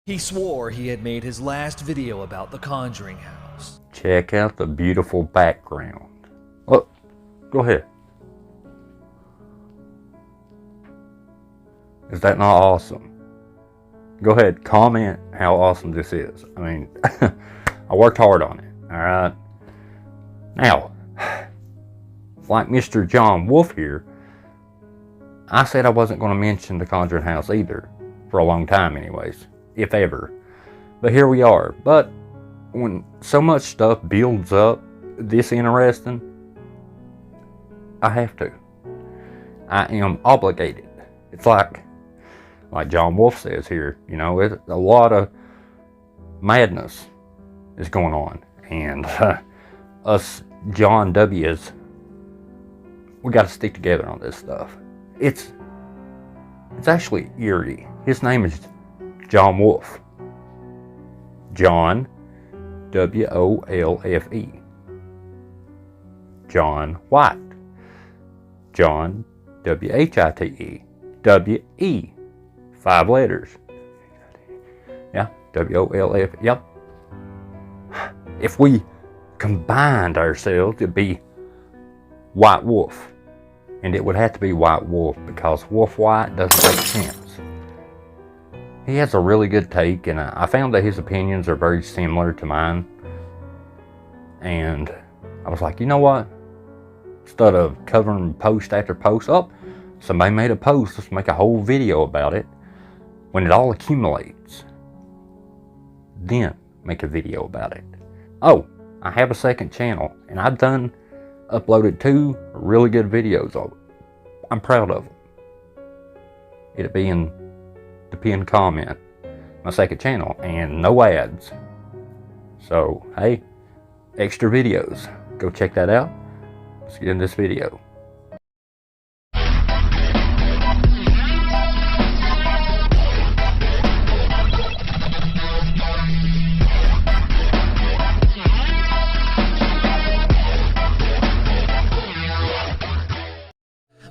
He swore he had made his last video about the Conjuring house. Check out the beautiful background. Look, go ahead. Is that not awesome? Go ahead, comment how awesome this is. I mean, I worked hard on it, alright? Now, like Mr. John Wolfe here, I said I wasn't going to mention the Conjuring house either, for a long time anyways, if ever. But here we are. But when so much stuff builds up this interesting, I have to. I am obligated. It's like John Wolfe says here, you know, a lot of madness is going on. And us John W's, we got to stick together on this stuff. It's actually eerie. His name is John Wolfe. John, W-O-L-F-E. John White. John, W-H-I-T-E. W-E. 5 letters. Yeah, W-O-L-F. Yep. If we combined ourselves, it'd be White Wolf. And it would have to be White Wolf because Wolf White doesn't make sense. He has a really good take, and I found that his opinions are very similar to mine. And I was like, you know what? Instead of covering post after post, somebody made a post, let's make a whole video about it. When it all accumulates, then make a video about it. Oh, I have a second channel, and I've uploaded 2 really good videos of it. I'm proud of them. It'll be in the pinned comment, my second channel, and no ads. So, hey, extra videos. Go check that out. Let's get in this video.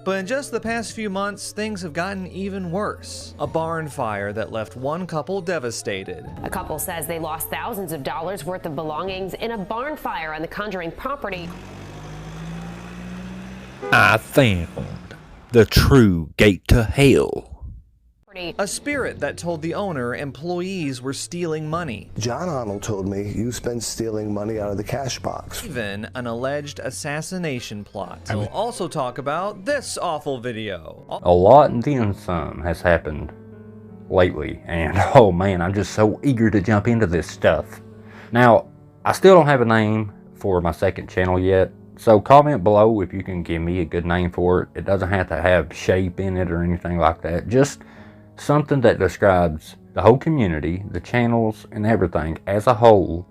But in just the past few months, things have gotten even worse. A barn fire that left one couple devastated. A couple says they lost thousands of dollars worth of belongings in a barn fire on the Conjuring property. I found the true gate to hell. A spirit that told the owner employees were stealing money. John Arnold told me you've been stealing money out of the cash box. Even an alleged assassination plot. We'll also talk about this awful video. A lot and then some has happened lately, and oh man, I'm just so eager to jump into this stuff. Now, I still don't have a name for my second channel yet, so comment below if you can give me a good name for it. It doesn't have to have shape in it or anything like that. Just something that describes the whole community, the channels, and everything as a whole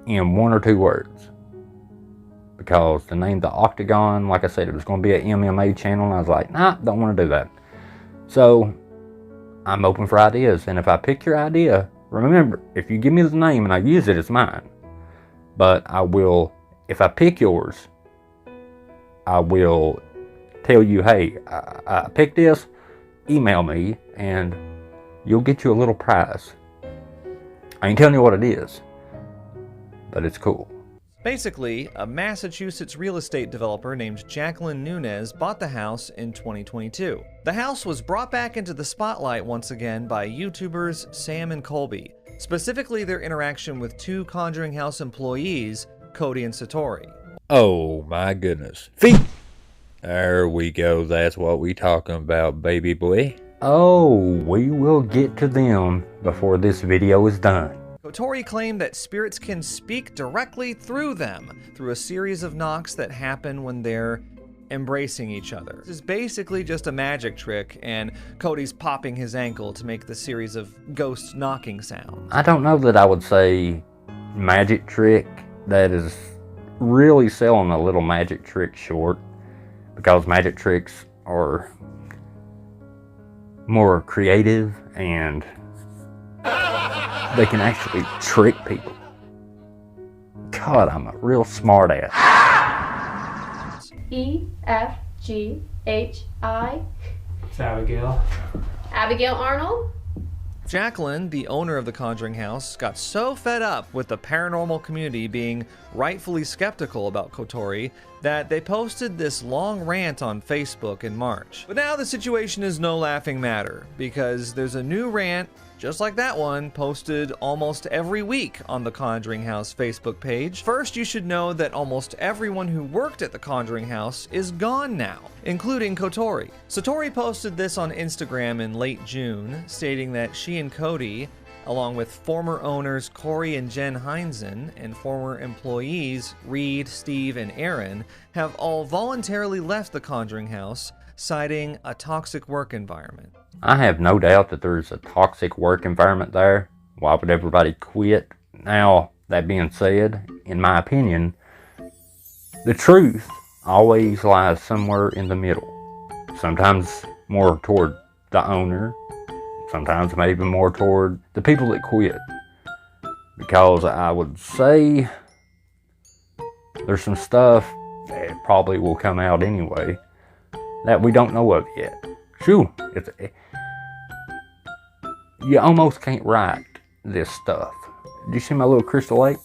in 1 or 2 words. Because the name The Octagon, like I said, it was going to be an MMA channel, and I was like, nah, don't want to do that. So, I'm open for ideas, and if I pick your idea, remember, if you give me the name and I use it, it's mine. But I will, if I pick yours, I will tell you, hey, I picked this, email me, and you'll get you a little prize. I ain't telling you what it is, but it's cool. Basically, a Massachusetts real estate developer named Jacqueline Nunez bought the house in 2022. The house was brought back into the spotlight once again by YouTubers Sam and Colby, specifically their interaction with 2 Conjuring House employees, Cody and Satori. Oh my goodness. Feet! There we go. That's what we talking about, baby boy. Oh, we will get to them before this video is done. Satori claimed that spirits can speak directly through them, through a series of knocks that happen when they're embracing each other. This is basically just a magic trick, and Cody's popping his ankle to make the series of ghost knocking sounds. I don't know that I would say magic trick. That is really selling a little magic trick short, because magic tricks are more creative and they can actually trick people. God, I'm a real smart ass. E-F-G-H-I. It's Abigail. Abigail Arnold. Jacqueline, the owner of the Conjuring house, got so fed up with the paranormal community being rightfully skeptical about Kotori that they posted this long rant on Facebook in March. But now the situation is no laughing matter, because there's a new rant just like that one, posted almost every week on the Conjuring House Facebook page. First, you should know that almost everyone who worked at the Conjuring House is gone now, including Kotori. Satori posted this on Instagram in late June, stating that she and Cody, along with former owners Corey and Jen Heinzen and former employees Reed, Steve, and Aaron, have all voluntarily left the Conjuring House, citing a toxic work environment. I have no doubt that there's a toxic work environment there. Why would everybody quit? Now, that being said, in my opinion, the truth always lies somewhere in the middle. Sometimes more toward the owner, sometimes maybe more toward the people that quit. Because I would say there's some stuff that probably will come out anyway that we don't know of yet. True, you almost can't write this stuff. Did you see my little crystal lake?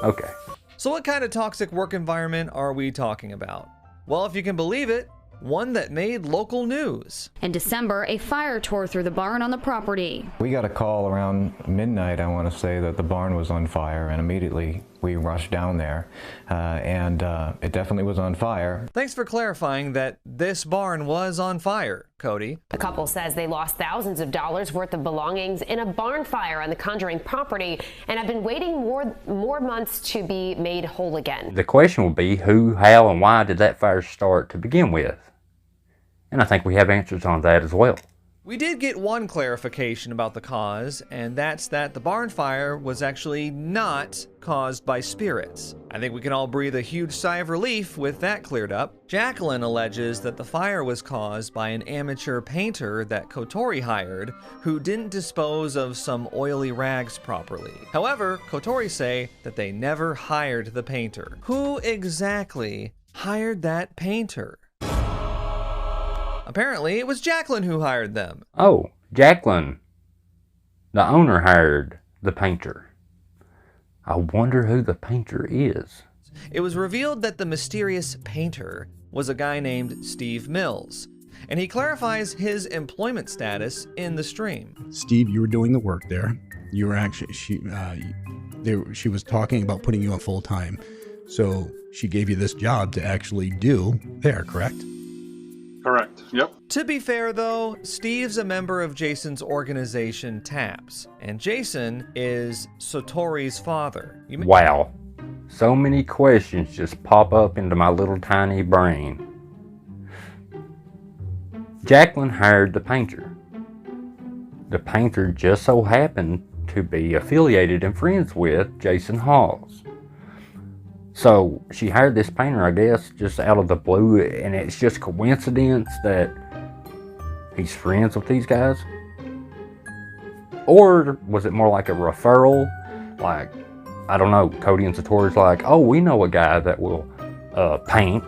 Okay. So what kind of toxic work environment are we talking about? Well, if you can believe it, one that made local news. In December, a fire tore through the barn on the property. We got a call around midnight, I want to say, that the barn was on fire, and immediately we rushed down there, and it definitely was on fire. Thanks for clarifying that this barn was on fire, Cody. The couple says they lost thousands of dollars worth of belongings in a barn fire on the Conjuring property and have been waiting more months to be made whole again. The question will be who, how, and why did that fire start to begin with? And I think we have answers on that as well. We did get one clarification about the cause, and that's that the barn fire was actually not caused by spirits. I think we can all breathe a huge sigh of relief with that cleared up. Jacqueline alleges that the fire was caused by an amateur painter that Kotori hired, who didn't dispose of some oily rags properly. However, Kotori say that they never hired the painter. Who exactly hired that painter? Apparently, it was Jacqueline who hired them. Oh, Jacqueline, the owner, hired the painter. I wonder who the painter is. It was revealed that the mysterious painter was a guy named Steve Mills, and he clarifies his employment status in the stream. Steve, you were doing the work there. You were actually, she was talking about putting you on full time. So she gave you this job to actually do there, correct? Correct. Yep. To be fair, though, Steve's a member of Jason's organization, TAPS, and Jason is Satori's father. Wow. So many questions just pop up into my little tiny brain. Jacqueline hired the painter. The painter just so happened to be affiliated and friends with Jason Hawes. So she hired this painter, I guess, just out of the blue, and it's just coincidence that he's friends with these guys? Or was it more like a referral? Like, I don't know, Cody and Satori's like, oh, we know a guy that will paint.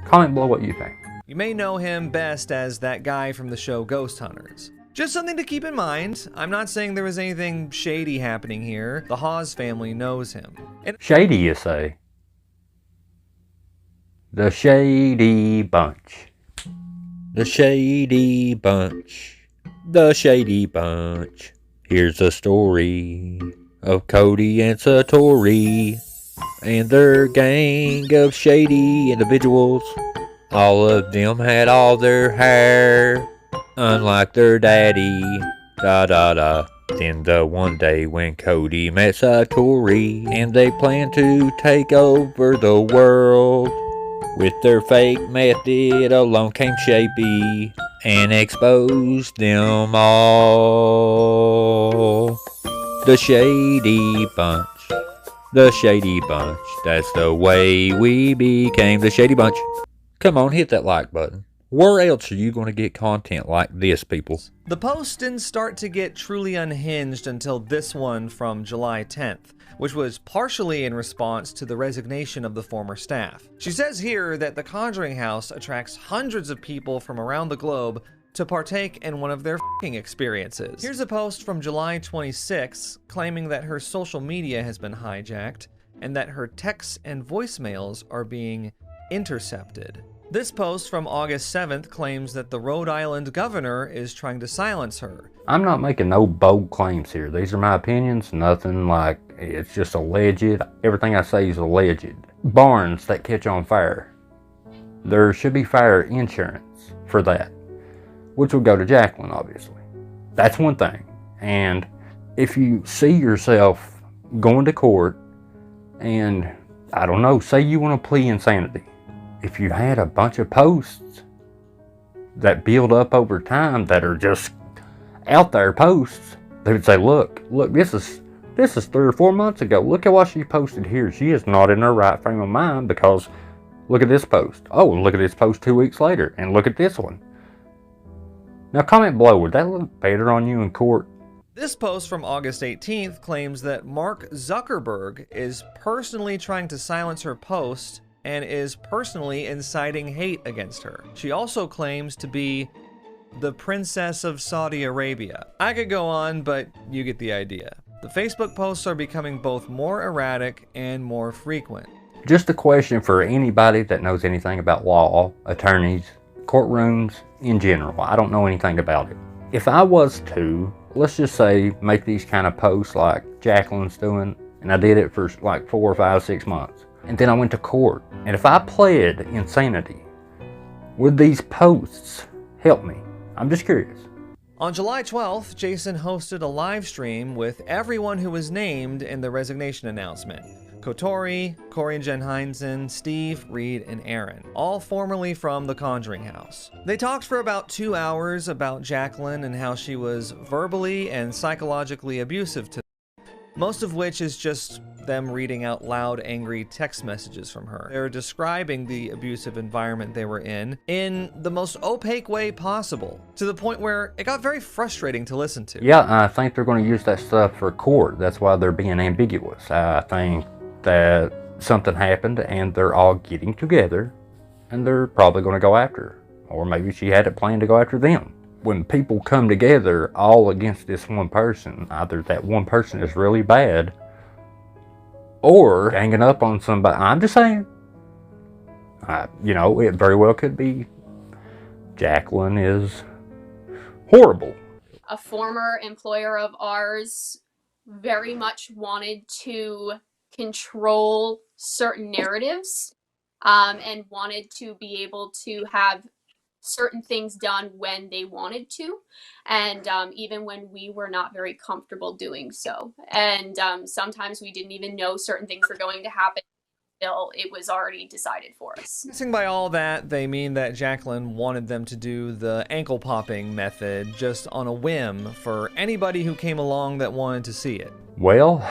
Comment below what you think. You may know him best as that guy from the show Ghost Hunters. Just something to keep in mind. I'm not saying there was anything shady happening here. The Hawes family knows him. Shady, you say? The Shady Bunch. The Shady Bunch. The Shady Bunch. Here's a story of Cody and Satori and their gang of shady individuals. All of them had all their hair, unlike their daddy. Da da da. Then the one day when Cody met Satori and they planned to take over the world. With their fake method, along came Shapey and exposed them all. The Shady Bunch. The Shady Bunch. That's the way we became the Shady Bunch. Come on, hit that like button. Where else are you going to get content like this, people? The post didn't start to get truly unhinged until this one from July 10th, which was partially in response to the resignation of the former staff. She says here that the Conjuring House attracts hundreds of people from around the globe to partake in one of their f***ing experiences. Here's a post from July 26 claiming that her social media has been hijacked and that her texts and voicemails are being intercepted. This post from August 7th claims that the Rhode Island governor is trying to silence her. I'm not making no bold claims here. These are my opinions, nothing like, it's just alleged. Everything I say is alleged. Barns that catch on fire. There should be fire insurance for that, which would go to Jacqueline, obviously. That's one thing. And if you see yourself going to court and, I don't know, say you want to plead insanity. If you had a bunch of posts that build up over time that are just out there posts, they would say, look, this is 3 or 4 months ago. Look at what she posted here. She is not in her right frame of mind because look at this post. Oh, look at this post 2 weeks later, and look at this one. Now comment below, would that look better on you in court? This post from August 18th claims that Mark Zuckerberg is personally trying to silence her post and is personally inciting hate against her. She also claims to be the Princess of Saudi Arabia. I could go on, but you get the idea. The Facebook posts are becoming both more erratic and more frequent. Just a question for anybody that knows anything about law, attorneys, courtrooms in general. I don't know anything about it. If I was to, let's just say, make these kind of posts like Jacqueline's doing, and I did it for like 4 or 5, 6 months, and then I went to court, and if I pled insanity, would these posts help me? I'm just curious. On July 12th, Jason hosted a live stream with everyone who was named in the resignation announcement. Kotori, Corey and Jen Heinzen, Steve, Reed, and Aaron, all formerly from the Conjuring house. They talked for about 2 hours about Jacqueline and how she was verbally and psychologically abusive to them, most of which is just them reading out loud, angry text messages from her. They're describing the abusive environment they were in the most opaque way possible, to the point where it got very frustrating to listen to. Yeah, I think they're going to use that stuff for court. That's why they're being ambiguous. I think that something happened and they're all getting together and they're probably going to go after her. Or maybe she had it planned to go after them. When people come together all against this one person, either that one person is really bad or ganging up on somebody. I'm just saying, you know, it very well could be Jacqueline is horrible. A former employer of ours very much wanted to control certain narratives and wanted to be able to have certain things done when they wanted to, and even when we were not very comfortable doing so. And sometimes we didn't even know certain things were going to happen until it was already decided for us. Guessing by all that, they mean that Jacqueline wanted them to do the ankle popping method just on a whim for anybody who came along that wanted to see it. Well,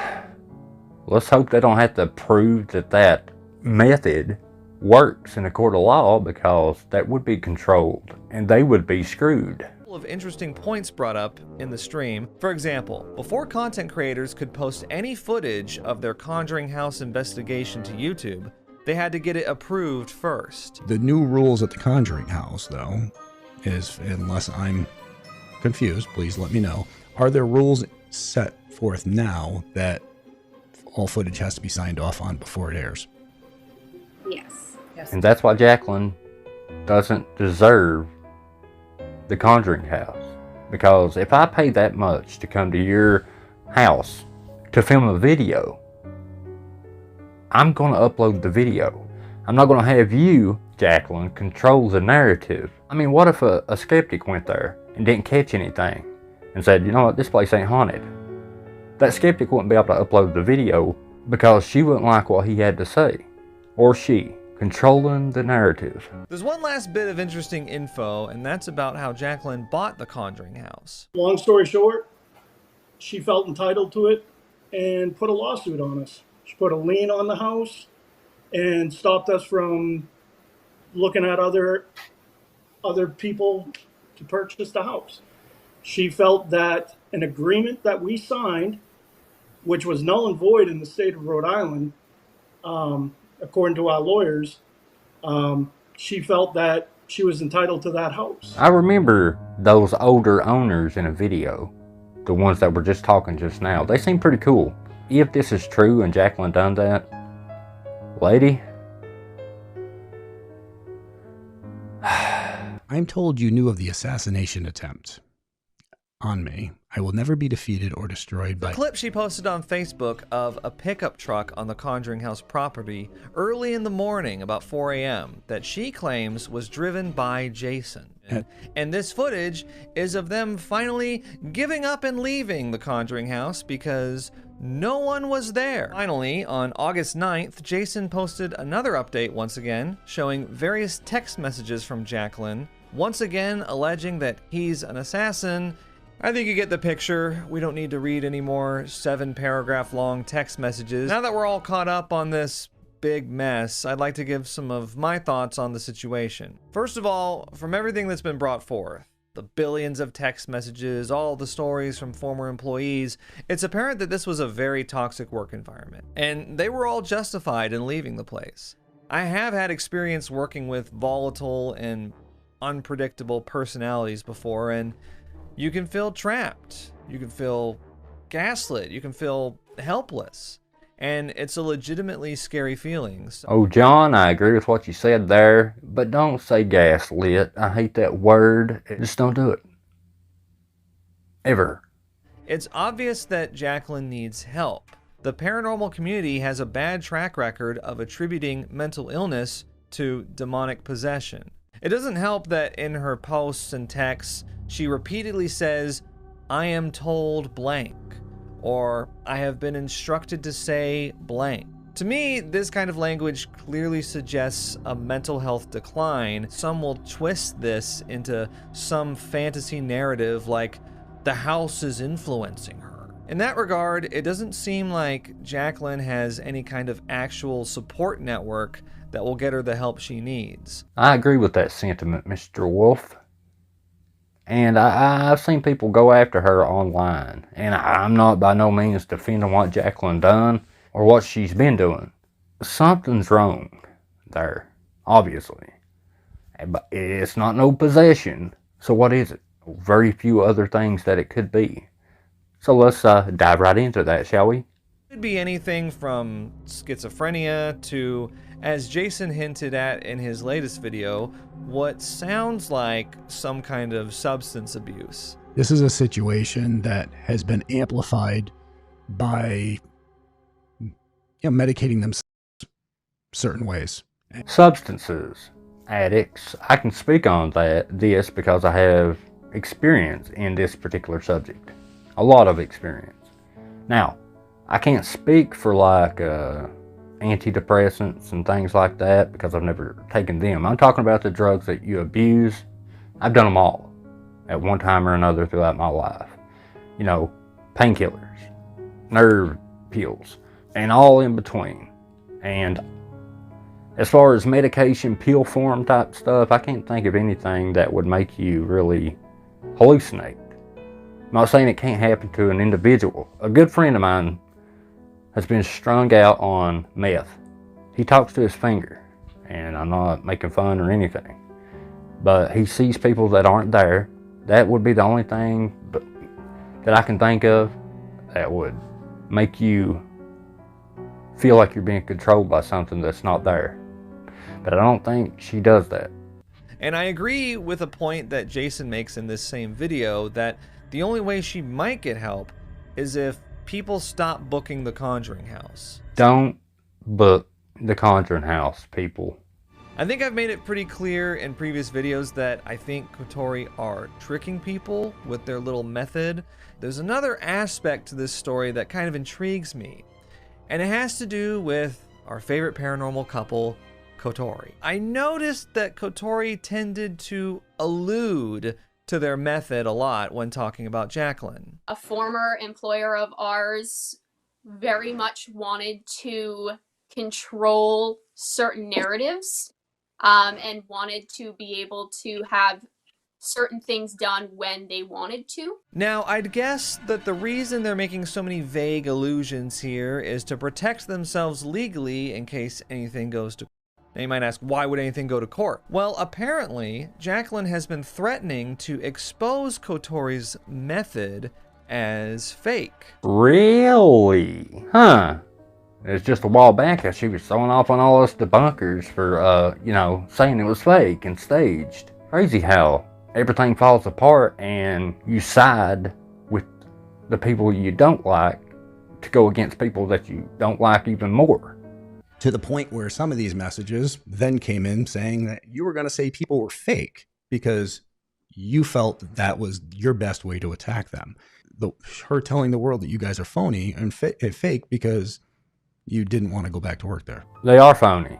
let's hope they don't have to prove that that method works in a court of law, because that would be controlled and they would be screwed. Of interesting points brought up in the stream. For example, before content creators could post any footage of their Conjuring house investigation to YouTube, they had to get it approved first. The new rules at the Conjuring house, though, is, unless I'm confused, please let me know, are there rules set forth now that all footage has to be signed off on before it airs? Yes. And that's why Jacqueline doesn't deserve the Conjuring house. Because if I pay that much to come to your house to film a video, I'm going to upload the video. I'm not going to have you, Jacqueline, control the narrative. I mean, what if a skeptic went there and didn't catch anything and said, you know what, this place ain't haunted? That skeptic wouldn't be able to upload the video because she wouldn't like what he had to say. Or she. Controlling the narrative. There's one last bit of interesting info, and that's about how Jacqueline bought the Conjuring house. Long story short, she felt entitled to it and put a lawsuit on us. She put a lien on the house and stopped us from looking at other people to purchase the house. She felt that an agreement that we signed, which was null and void in the state of Rhode Island, according to our lawyers, she felt that she was entitled to that house. I remember those older owners in a video, the ones that were just talking just now. They seem pretty cool. If this is true and Jacqueline done that, lady, I'm told you knew of the assassination attempt on me. I will never be defeated or destroyed by... The clip she posted on Facebook of a pickup truck on the Conjuring house property early in the morning, about 4 a.m., that she claims was driven by Jason. And this footage is of them finally giving up and leaving the Conjuring house because no one was there. Finally, on August 9th, Jason posted another update once again, showing various text messages from Jacqueline, once again alleging that he's an assassin. I think you get the picture. We don't need to read any more 7-paragraph long text messages. Now that we're all caught up on this big mess, I'd like to give some of my thoughts on the situation. First of all, from everything that's been brought forth, the billions of text messages, all the stories from former employees, it's apparent that this was a very toxic work environment, and they were all justified in leaving the place. I have had experience working with volatile and unpredictable personalities before, and you can feel trapped, you can feel gaslit, you can feel helpless, and it's a legitimately scary feeling. Oh, John, I agree with what you said there, but don't say gaslit. I hate that word. Just don't do it. Ever. It's obvious that Jacqueline needs help. The paranormal community has a bad track record of attributing mental illness to demonic possession. It doesn't help that in her posts and texts, she repeatedly says, "I am told blank," or "I have been instructed to say blank." To me, this kind of language clearly suggests a mental health decline. Some will twist this into some fantasy narrative like the house is influencing her. In that regard, it doesn't seem like Jacqueline has any kind of actual support network that will get her the help she needs. I agree with that sentiment, Mr. Wolfe. And I've seen people go after her online. And I'm not by no means defending what Jacqueline done or what she's been doing. Something's wrong there, obviously. But it's not no possession. So what is it? Very few other things that it could be. So let's dive right into that, shall we? It could be anything from schizophrenia to, as Jason hinted at in his latest video, what sounds like some kind of substance abuse. This is a situation that has been amplified by medicating them certain ways. Substances, addicts. I can speak on this because I have experience in this particular subject. A lot of experience. Now, I can't speak for like antidepressants and things like that because I've never taken them. I'm talking about the drugs that you abuse. I've done them all at one time or another throughout my life. You know, painkillers, nerve pills, and all in between. And as far as medication, pill form type stuff, I can't think of anything that would make you really hallucinate. I'm not saying it can't happen to an individual. A good friend of mine has been strung out on meth. He talks to his finger, and I'm not making fun or anything, but he sees people that aren't there. That would be the only thing that I can think of that would make you feel like you're being controlled by something that's not there. But I don't think she does that. And I agree with a point that Jason makes in this same video that the only way she might get help is if people stop booking the Conjuring house. Don't book the Conjuring house, people. I think I've made it pretty clear in previous videos that I think Kotori are tricking people with their little method. There's another aspect to this story that kind of intrigues me, and it has to do with our favorite paranormal couple, Kotori. I noticed that Kotori tended to allude to their method a lot when talking about Jacqueline. A former employer of ours very much wanted to control certain narratives and wanted to be able to have certain things done when they wanted to. Now, I'd guess that the reason they're making so many vague allusions here is to protect themselves legally in case anything goes to. Now you might ask, why would anything go to court? Well, apparently, Jacqueline has been threatening to expose Kotori's method as fake. Really? Huh. It's just a while back that she was throwing off on all us debunkers for, you know, saying it was fake and staged. Crazy how everything falls apart and you side with the people you don't like to go against people that you don't like even more. To the point where some of these messages then came in saying that you were going to say people were fake because you felt that was your best way to attack them. Her telling the world that you guys are phony and fake because you didn't want to go back to work there. They are phony.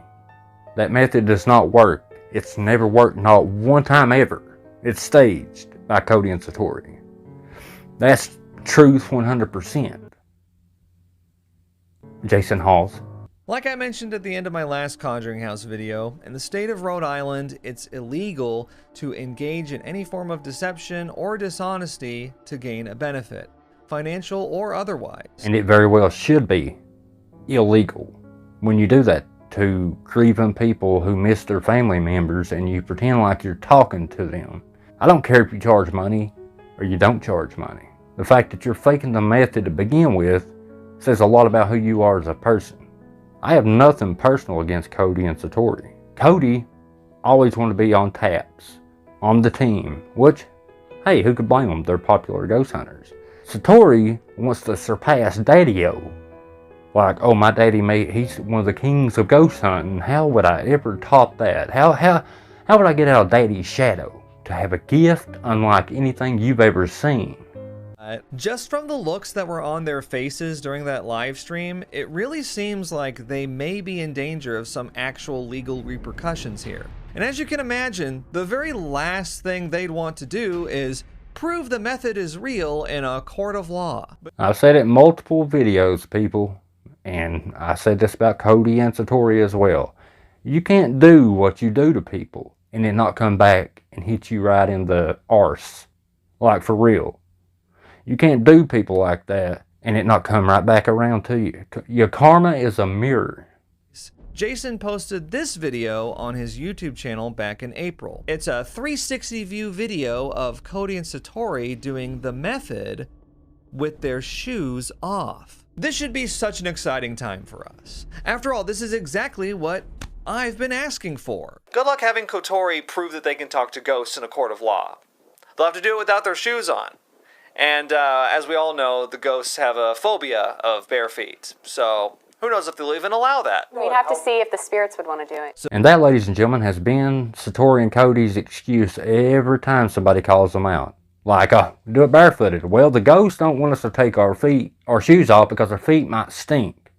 That method does not work. It's never worked, not one time ever. It's staged by Cody and Satori. That's truth 100%. Jason Hawes. Like I mentioned at the end of my last Conjuring House video, in the state of Rhode Island, it's illegal to engage in any form of deception or dishonesty to gain a benefit, financial or otherwise. And it very well should be illegal when you do that to grieving people who miss their family members and you pretend like you're talking to them. I don't care if you charge money or you don't charge money. The fact that you're faking the method to begin with says a lot about who you are as a person. I have nothing personal against Cody and Satori. Cody always wanted to be on taps, on the team, which, hey, who could blame them? They're popular ghost hunters. Satori wants to surpass Daddy-O. Like, oh, my daddy, he's one of the kings of ghost hunting. How would I ever top that? How would I get out of Daddy's shadow to have a gift unlike anything you've ever seen? Just from the looks that were on their faces during that live stream, it really seems like they may be in danger of some actual legal repercussions here. And as you can imagine, the very last thing they'd want to do is prove the method is real in a court of law. I've said it in multiple videos, people, and I said this about Cody and Satori as well. You can't do what you do to people and then not come back and hit you right in the arse. Like, for real. You can't do people like that and it not come right back around to you. Your karma is a mirror. Jason posted this video on his YouTube channel back in April. It's a 360 view video of Cody and Satori doing the method with their shoes off. This should be such an exciting time for us. After all, this is exactly what I've been asking for. Good luck having Kotori prove that they can talk to ghosts in a court of law. They'll have to do it without their shoes on. And as we all know, the ghosts have a phobia of bare feet. So who knows if they'll even allow that. We'd have to see if the spirits would want to do it. And that, ladies and gentlemen, has been Satori and Cody's excuse every time somebody calls them out. Like, do it barefooted. Well, the ghosts don't want us to take our shoes off because our feet might stink.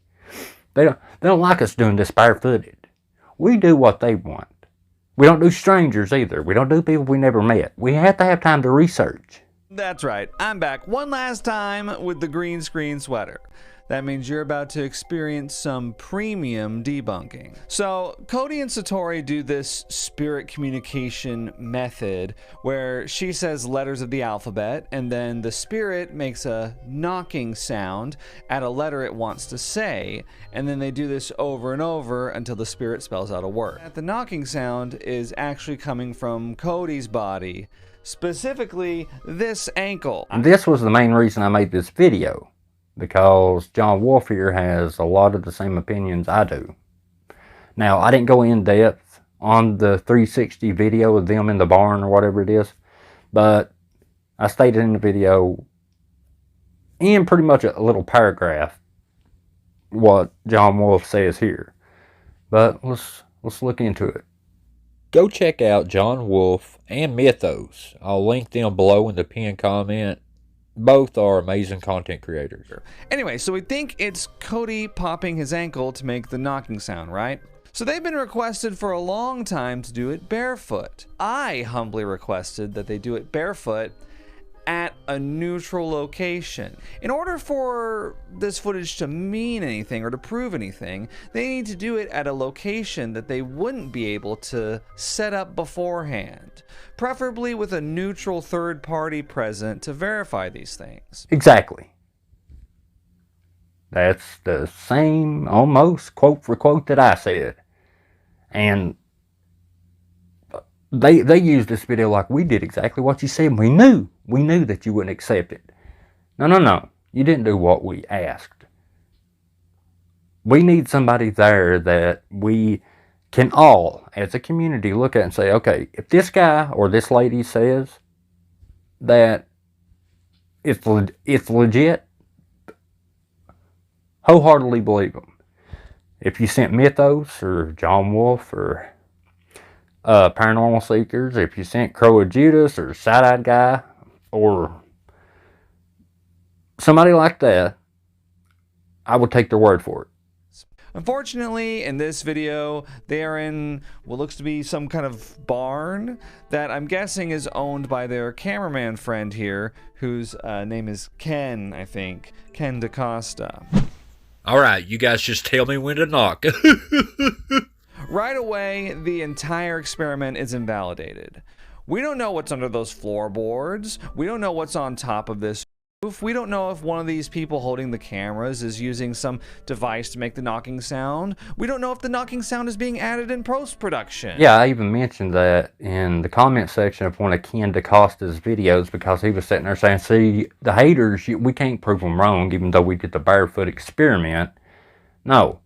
They don't like us doing this barefooted. We do what they want. We don't do strangers either. We don't do people we never met. We have to have time to research. That's right, I'm back one last time with the green screen sweater. That means you're about to experience some premium debunking. So, Cody and Satori do this spirit communication method where she says letters of the alphabet and then the spirit makes a knocking sound at a letter it wants to say, and then they do this over and over until the spirit spells out a word. The knocking sound is actually coming from Cody's body, specifically this ankle. And this was the main reason I made this video, because John Wolfe here has a lot of the same opinions I do. Now, I didn't go in depth on the 360 video of them in the barn or whatever it is, but I stated in the video, in pretty much a little paragraph, what John Wolfe says here. But let's look into it. Go check out John Wolfe and Mythos. I'll link them below in the pinned comment. Both are amazing content creators. Anyway, so we think it's Cody popping his ankle to make the knocking sound, right? So they've been requested for a long time to do it barefoot. I humbly requested that they do it barefoot at a neutral location. In order for this footage to mean anything or to prove anything, they need to do it at a location that they wouldn't be able to set up beforehand, preferably with a neutral third party present to verify these things. Exactly. That's the same, almost, quote for quote that I said. And they used this video like, we did exactly what you said. We knew that you wouldn't accept it. No. You didn't do what we asked. We need somebody there that we can all, as a community, look at and say, okay, if this guy or this lady says that it's legit, wholeheartedly believe them. If you sent Mythos or John Wolfe or Paranormal Seekers, if you sent Crow of Judas or Side-Eyed Guy or somebody like that, I would take their word for it. Unfortunately, in this video, they are in what looks to be some kind of barn that I'm guessing is owned by their cameraman friend here, whose name is Ken, I think. Ken DaCosta. Alright, you guys just tell me when to knock. Right away, the entire experiment is invalidated. We don't know what's under those floorboards. We don't know what's on top of this roof. We don't know if one of these people holding the cameras is using some device to make the knocking sound. We don't know if the knocking sound is being added in post-production. Yeah, I even mentioned that in the comment section of one of Ken DaCosta's videos, because he was sitting there saying, see, the haters, we can't prove them wrong even though we did the Barefoot experiment. No,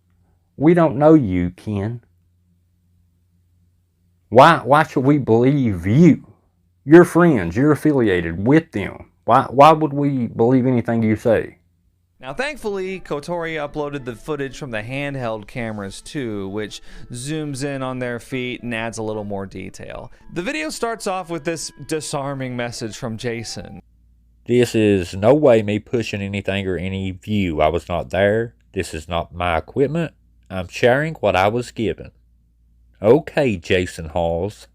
we don't know you, Ken. Why should we believe you? You're friends, you're affiliated with them. Why would we believe anything you say? Now, thankfully, Kotori uploaded the footage from the handheld cameras too, which zooms in on their feet and adds a little more detail. The video starts off with this disarming message from Jason. This is no way me pushing anything or any view. I was not there. This is not my equipment. I'm sharing what I was given. Okay, Jason Hawes.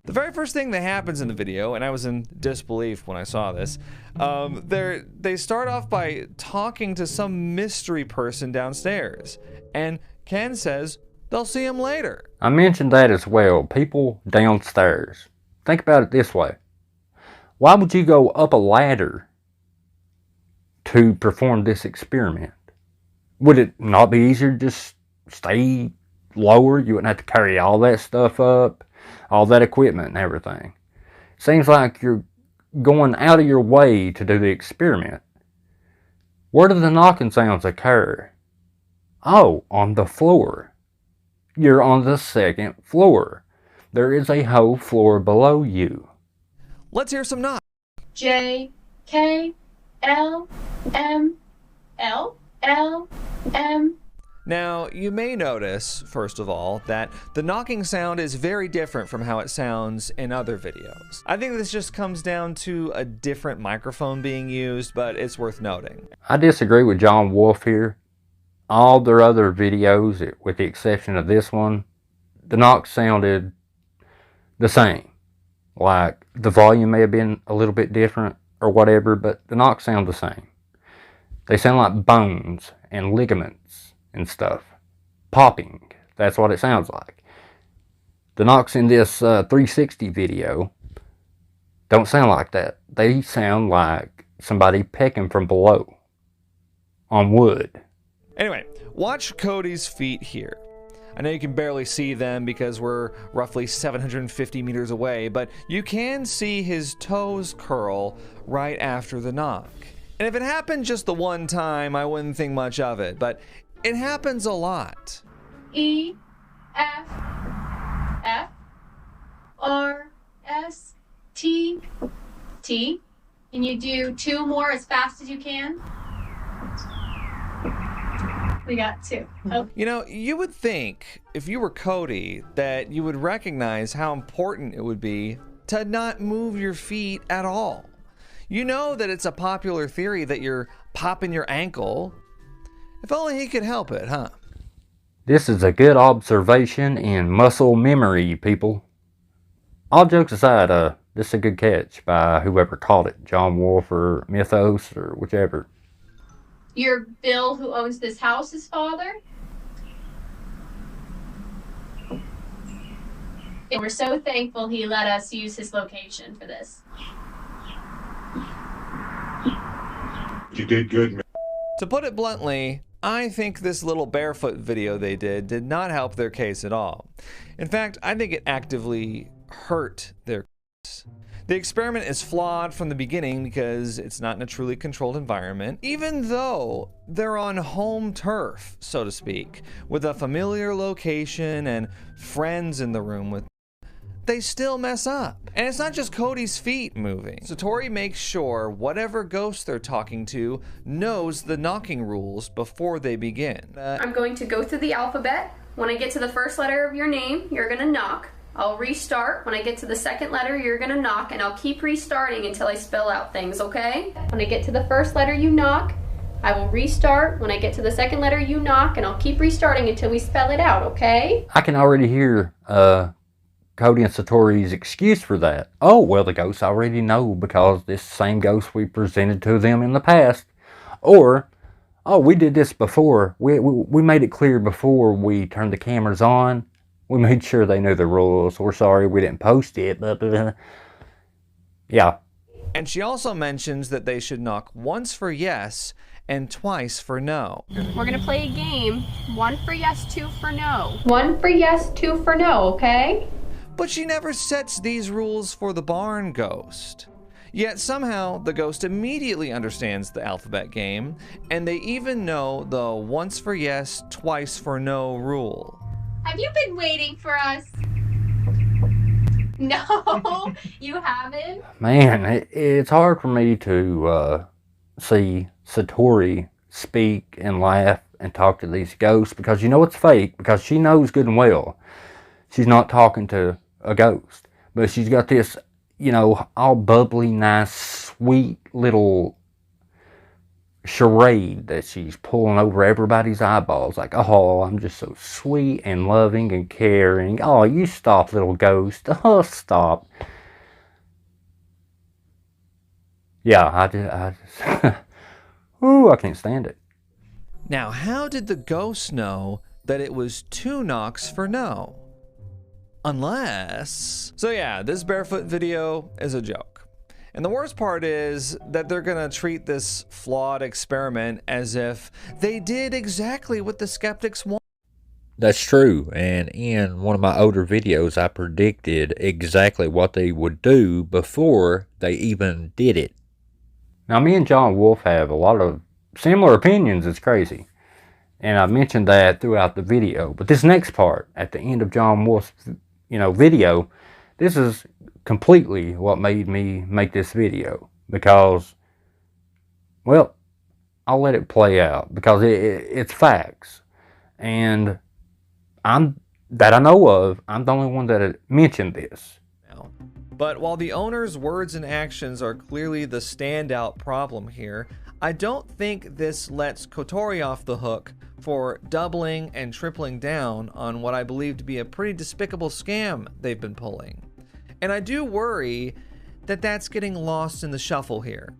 The very first thing that happens in the video, and I was in disbelief when I saw this, they start off by talking to some mystery person downstairs, and Ken says they'll see him later. I mentioned that as well. People downstairs. Think about it this way. Why would you go up a ladder to perform this experiment? Would it not be easier to just stay lower? You wouldn't have to carry all that stuff up, all that equipment and everything. Seems like you're going out of your way to do the experiment. Where do the knocking sounds occur? Oh, on the floor. You're on the second floor. There is a whole floor below you. Let's hear some knocks. J, K, L, M, L, L, M. Now, you may notice, first of all, that the knocking sound is very different from how it sounds in other videos. I think this just comes down to a different microphone being used, but it's worth noting. I disagree with John Wolfe here. All their other videos, with the exception of this one, the knocks sounded the same. Like, the volume may have been a little bit different or whatever, but the knocks sound the same. They sound like bones and ligaments and stuff popping. That's what it sounds like. The knocks in this 360 video don't sound like that. They sound like somebody pecking from below on wood. Anyway, watch Cody's feet here. I know you can barely see them because we're roughly 750 meters away, but you can see his toes curl right after the knock. And if it happened just the one time, I wouldn't think much of it, but it happens a lot. E, F, F, R, S, T, T. Can you do two more as fast as you can? We got two. Oh. You know, you would think, if you were Cody, that you would recognize how important it would be to not move your feet at all. You know that it's a popular theory that you're popping your ankle. If only he could help it, huh? This is a good observation in muscle memory, people. All jokes aside, this is a good catch by whoever caught it. John Wolfe or Mythos or whichever. Your Bill, who owns this house's father? And we're so thankful he let us use his location for this. You did good, man. To put it bluntly, I think this little Barefoot video they did not help their case at all. In fact, I think it actively hurt their case. The experiment is flawed from the beginning because it's not in a truly controlled environment, even though they're on home turf, so to speak, with a familiar location and friends in the room with they still mess up. And it's not just Cody's feet moving. Satori makes sure whatever ghost they're talking to knows the knocking rules before they begin. I'm going to go through the alphabet. When I get to the first letter of your name, you're gonna knock. I'll restart. When I get to the second letter, you're gonna knock, and I'll keep restarting until I spell out things, okay? When I get to the first letter, you knock. I will restart. When I get to the second letter, you knock, and I'll keep restarting until we spell it out, okay? I can already hear Cody and Satori's excuse for that. Oh, well, the ghosts already know because this same ghost we presented to them in the past. Or, oh, we did this before. We made it clear before we turned the cameras on. We made sure they knew the rules. We're sorry we didn't post it. Yeah. And she also mentions that they should knock once for yes and twice for no. We're gonna play a game. 1 for yes, 2 for no. 1 for yes, 2 for no, okay? But she never sets these rules for the barn ghost. Yet somehow the ghost immediately understands the alphabet game, and they even know the once for yes, twice for no rule. Have you been waiting for us? No, you haven't? Man, it's hard for me to see Satori speak and laugh and talk to these ghosts because you know it's fake, because she knows good and well she's not talking to a ghost. But she's got this, you know, all bubbly, nice, sweet little charade that she's pulling over everybody's eyeballs. Like, oh, I'm just so sweet and loving and caring. Oh, you stop, little ghost. Oh, stop. Yeah, I just ooh, I can't stand it. Now, how did the ghost know that it was 2 knocks for no? Unless... So yeah, this Barefoot video is a joke. And the worst part is that they're gonna treat this flawed experiment as if they did exactly what the skeptics want. That's true, and in one of my older videos I predicted exactly what they would do before they even did it. Now me and John Wolfe have a lot of similar opinions. It's crazy. And I mentioned that throughout the video. But this next part, at the end of John Wolfe's video, this is completely what made me make this video. Because, well, I'll let it play out. Because it's facts. And that I know of, I'm the only one that mentioned this. But while the owner's words and actions are clearly the standout problem here, I don't think this lets Kotori off the hook for doubling and tripling down on what I believe to be a pretty despicable scam they've been pulling. And I do worry that that's getting lost in the shuffle here.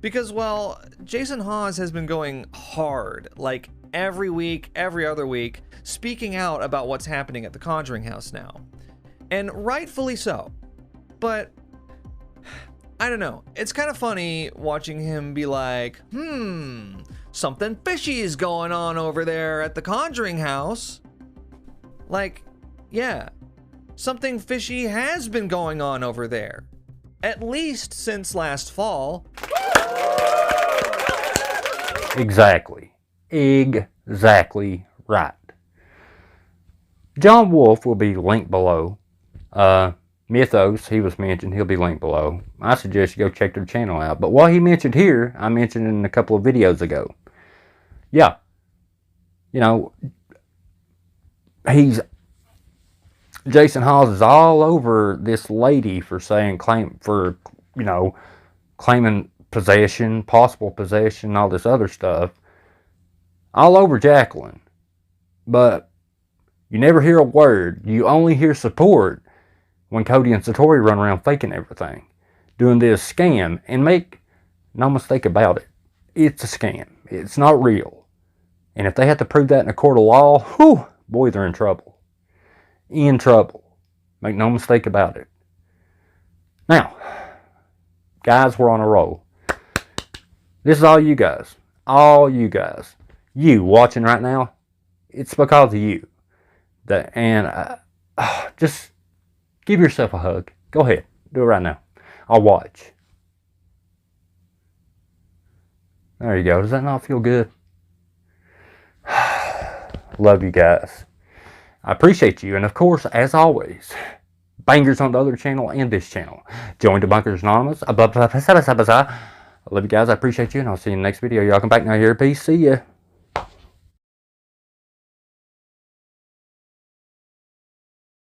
Because, well, Jason Hawes has been going hard, like every week, every other week, speaking out about what's happening at the Conjuring house now. And rightfully so. But I don't know. It's kind of funny watching him be like, something fishy is going on over there at the Conjuring house. Like, yeah, something fishy has been going on over there. At least since last fall. Exactly. Exactly right. John Wolfe will be linked below. Mythos, he was mentioned, he'll be linked below. I suggest you go check their channel out. But what he mentioned here, I mentioned in a couple of videos ago. Yeah. You know, Jason Hawes is all over this lady for claiming possession, possible possession, all this other stuff. All over Jacqueline. But you never hear a word. You only hear support when Cody and Satori run around faking everything, doing this scam. And make no mistake about it, it's a scam. It's not real. And if they have to prove that in a court of law, whew, boy, they're in trouble. In trouble. Make no mistake about it. Now, guys, we're on a roll. This is all you guys. All you guys. you watching right now, it's because of you. Just give yourself a hug. Go ahead. Do it right now. I'll watch. There you go. Does that not feel good? Love you guys. I appreciate you. And of course, as always, bangers on the other channel and this channel. Join Debunkers Anonymous. I love you guys. I appreciate you. And I'll see you in the next video. Y'all come back now here. Peace. See ya.